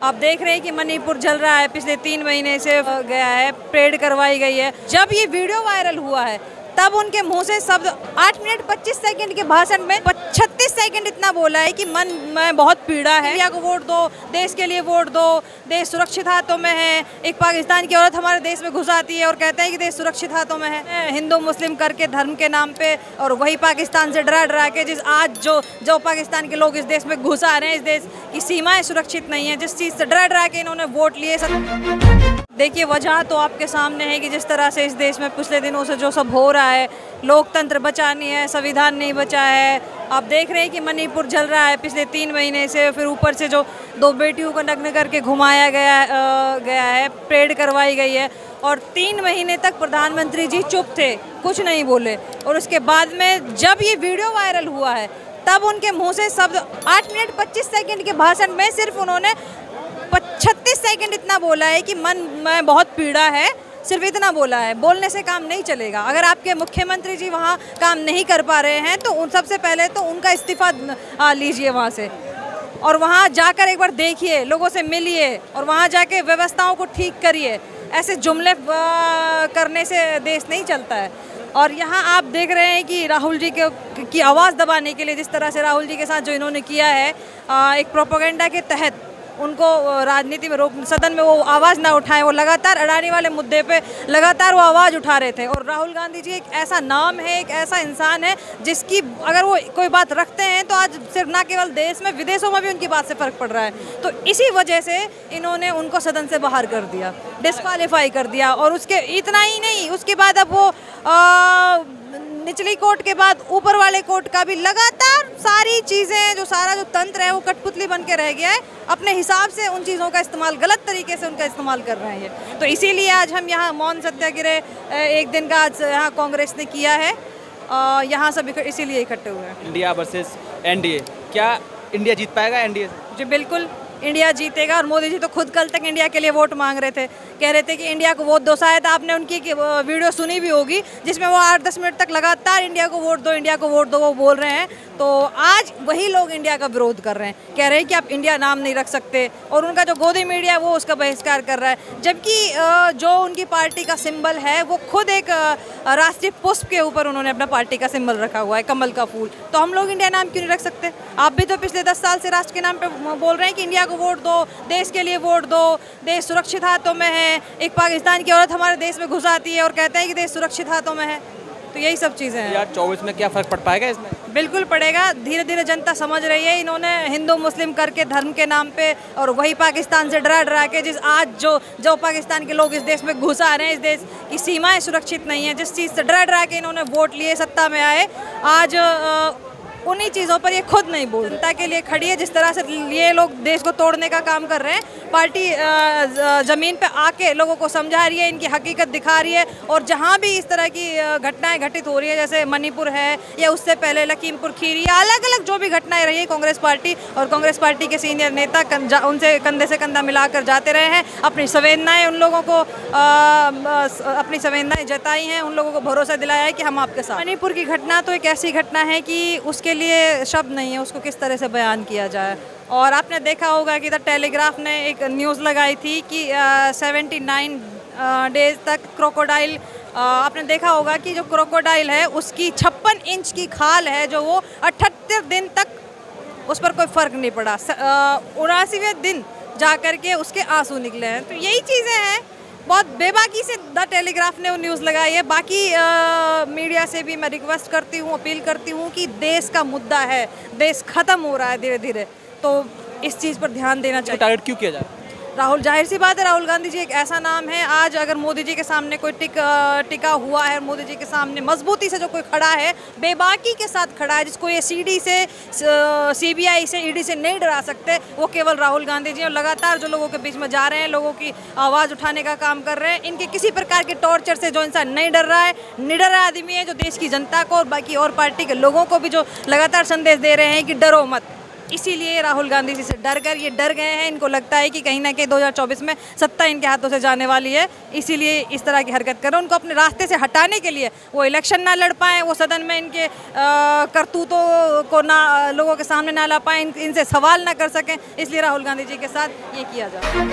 आप देख रहे हैं कि मणिपुर जल रहा है, पिछले 3 महीने से गया है, परेड करवाई गई है। जब ये वीडियो वायरल हुआ है तब उनके मुंह से शब्द 8 मिनट 25 सेकंड के भाषण में 36 सेकंड इतना बोला है कि मन में बहुत पीड़ा है, इंडिया को वोट दो, देश के लिए वोट दो, देश सुरक्षित हाथों में है। एक पाकिस्तान की औरत हमारे देश में घुस आती है और कहते हैं कि देश सुरक्षित हाथों में है, हिंदू मुस्लिम करके धर्म के नाम पे, और वही पाकिस्तान से डरा डरा के आज जो पाकिस्तान के लोग इस देश में घुस आ रहे हैं, इस देश की सीमाएं सुरक्षित नहीं है, जिस चीज़ से डरा डरा के इन्होंने वोट लिए। देखिए, वजह तो आपके सामने है कि जिस तरह से इस देश में पिछले दिनों से जो सब हो रहा है, लोकतंत्र बचा नहीं है, संविधान नहीं बचा है। आप देख रहे हैं कि मणिपुर जल रहा है पिछले 3 महीने से, फिर ऊपर से जो 2 बेटियों को नग्न करके घुमाया गया है, परेड करवाई गई है, और 3 महीने तक प्रधानमंत्री जी चुप थे, कुछ नहीं बोले। और उसके बाद में जब ये वीडियो वायरल हुआ है तब उनके मुँह से शब्द 8 मिनट 25 सेकंड के भाषण में सिर्फ उन्होंने 36 सेकंड इतना बोला है कि मन में बहुत पीड़ा है, सिर्फ इतना बोला है। बोलने से काम नहीं चलेगा। अगर आपके मुख्यमंत्री जी वहाँ काम नहीं कर पा रहे हैं तो सबसे पहले तो उनका इस्तीफा लीजिए वहाँ से, और वहाँ जाकर एक बार देखिए, लोगों से मिलिए, और वहाँ जाके व्यवस्थाओं को ठीक करिए। ऐसे जुमले करने से देश नहीं चलता है। और यहाँ आप देख रहे हैं कि राहुल जी की आवाज़ दबाने के लिए जिस तरह से राहुल जी के साथ जो इन्होंने किया है, एक प्रोपेगेंडा के तहत उनको राजनीति में सदन में वो आवाज़ ना उठाएं, वो लगातार अडानी वाले मुद्दे पे लगातार वो आवाज़ उठा रहे थे। और राहुल गांधी जी एक ऐसा नाम है, एक ऐसा इंसान है जिसकी अगर वो कोई बात रखते हैं तो आज सिर्फ ना केवल देश में, विदेशों में भी उनकी बात से फ़र्क पड़ रहा है। तो इसी वजह से इन्होंने उनको सदन से बाहर कर दिया, डिस्क्वालीफाई कर दिया। और उसके इतना ही नहीं, उसके बाद अब वो निचली कोर्ट के बाद ऊपर वाले कोर्ट का भी लगातार सारी चीज़ें, जो सारा जो तंत्र है वो कठपुतली बन के रह गया है। अपने हिसाब से उन चीज़ों का इस्तेमाल, गलत तरीके से उनका इस्तेमाल कर रहे हैं। तो इसीलिए आज हम यहाँ मौन सत्याग्रह एक दिन का आज यहाँ कांग्रेस ने किया है, यहाँ सब इसीलिए इकट्ठे हुए हैं। इंडिया वर्सेस एनडीए, क्या इंडिया जीत पाएगा एनडीए से? जी बिल्कुल, इंडिया जीतेगा। और मोदी जी तो खुद कल तक इंडिया के लिए वोट मांग रहे थे, कह रहे थे कि इंडिया को वोट दो। शायद आपने उनकी वीडियो सुनी भी होगी जिसमें वो 8-10 मिनट तक लगातार इंडिया को वोट दो, इंडिया को वोट दो वो बोल रहे हैं। तो आज वही लोग इंडिया का विरोध कर रहे हैं, कह रहे हैं कि आप इंडिया नाम नहीं रख सकते, और उनका जो गोदी मीडिया वो उसका बहिष्कार कर रहा है। जबकि जो उनकी पार्टी का सिंबल है वो खुद एक राष्ट्रीय पुष्प के ऊपर उन्होंने अपना पार्टी का सिंबल रखा हुआ है, कमल का फूल। तो हम लोग इंडिया नाम क्यों नहीं रख सकते? आप भी तो पिछले 10 साल से राष्ट्र के नाम पे बोल रहे हैं कि इंडिया को वोट दो, देश के लिए वोट दो, देश सुरक्षित हाथों में है। एक पाकिस्तान की औरत हमारे देश में घुस आती है और कहते हैं कि देश सुरक्षित हाथों में है। तो यही सब चीज़ें हैं। 2024 में क्या फ़र्क पड़ पाएगा इसमें? बिल्कुल पड़ेगा। धीरे धीरे जनता समझ रही है। इन्होंने हिंदू मुस्लिम करके धर्म के नाम पे, और वही पाकिस्तान से डरा डरा के आज जो पाकिस्तान के लोग इस देश में घुस आ रहे हैं, इस देश की सीमाएं सुरक्षित नहीं है, जिस चीज़ से डरा डरा के इन्होंने वोट लिए, सत्ता में आए, आज उन्हीं चीज़ों पर ये खुद नहीं बोल, जनता के लिए खड़ी है। जिस तरह से ये लोग देश को तोड़ने का काम कर रहे हैं, पार्टी ज़मीन पे आके लोगों को समझा रही है, इनकी हकीकत दिखा रही है। और जहाँ भी इस तरह की घटनाएं घटित हो रही है, जैसे मणिपुर है या उससे पहले लखीमपुर खीरी या अलग अलग जो भी घटनाएं रही है, कांग्रेस पार्टी और कांग्रेस पार्टी के सीनियर नेता उनसे कंधे से कंधा मिलाकर जाते रहे हैं। अपनी संवेदनाएँ उन लोगों को अपनी संवेदनाएँ जताई हैं, उन लोगों को भरोसा दिलाया है कि हम आपके साथ। मणिपुर की घटना तो एक ऐसी घटना है कि उसके लिए शब्द नहीं है, उसको किस तरह से बयान किया जाए। और आपने देखा होगा कि द टेलीग्राफ ने एक न्यूज़ लगाई थी कि 79 डेज तक क्रोकोडाइल, आपने देखा होगा कि जो क्रोकोडाइल है उसकी 56 इंच की खाल है, जो वो 78 दिन तक उस पर कोई फ़र्क नहीं पड़ा। 79वें दिन जा कर के उसके आंसू निकले हैं। तो यही चीज़ें हैं। बहुत बेबाकी से द टेलीग्राफ ने वो न्यूज़ लगाई है। बाकी मीडिया से भी मैं रिक्वेस्ट करती हूँ, अपील करती हूँ कि देश का मुद्दा है, देश ख़त्म हो रहा है धीरे धीरे, तो इस चीज़ पर ध्यान देना चाहिए। टारगेट क्यों किया जा रहा है? राहुल, जाहिर सी बात है, राहुल गांधी जी एक ऐसा नाम है। आज अगर मोदी जी के सामने कोई टिका हुआ है, मोदी जी के सामने मजबूती से जो कोई खड़ा है, बेबाकी के साथ खड़ा है, जिसको ये सीडी से, सीबीआई से, ईडी से नहीं डरा सकते, वो केवल राहुल गांधी जी। और लगातार जो लोगों के बीच में जा रहे हैं, लोगों की आवाज़ उठाने का काम कर रहे हैं, इनके किसी प्रकार के टॉर्चर से जो इंसान नहीं डर रहा है, निडर आदमी है, जो देश की जनता को और बाकी और पार्टी के लोगों को भी जो लगातार संदेश दे रहे हैं कि डरो मत, इसीलिए राहुल गांधी जी से डर कर ये डर गए हैं। इनको लगता है कि कहीं ना कहीं 2024 में सत्ता इनके हाथों से जाने वाली है, इसीलिए इस तरह की हरकत कर रहे हैं। उनको अपने रास्ते से हटाने के लिए वो इलेक्शन ना लड़ पाएँ, वो सदन में इनके करतूतों को ना लोगों के सामने ना ला पाएँ, इनसे सवाल ना कर सकें, इसलिए राहुल गांधी जी के साथ ये किया जा रहा है।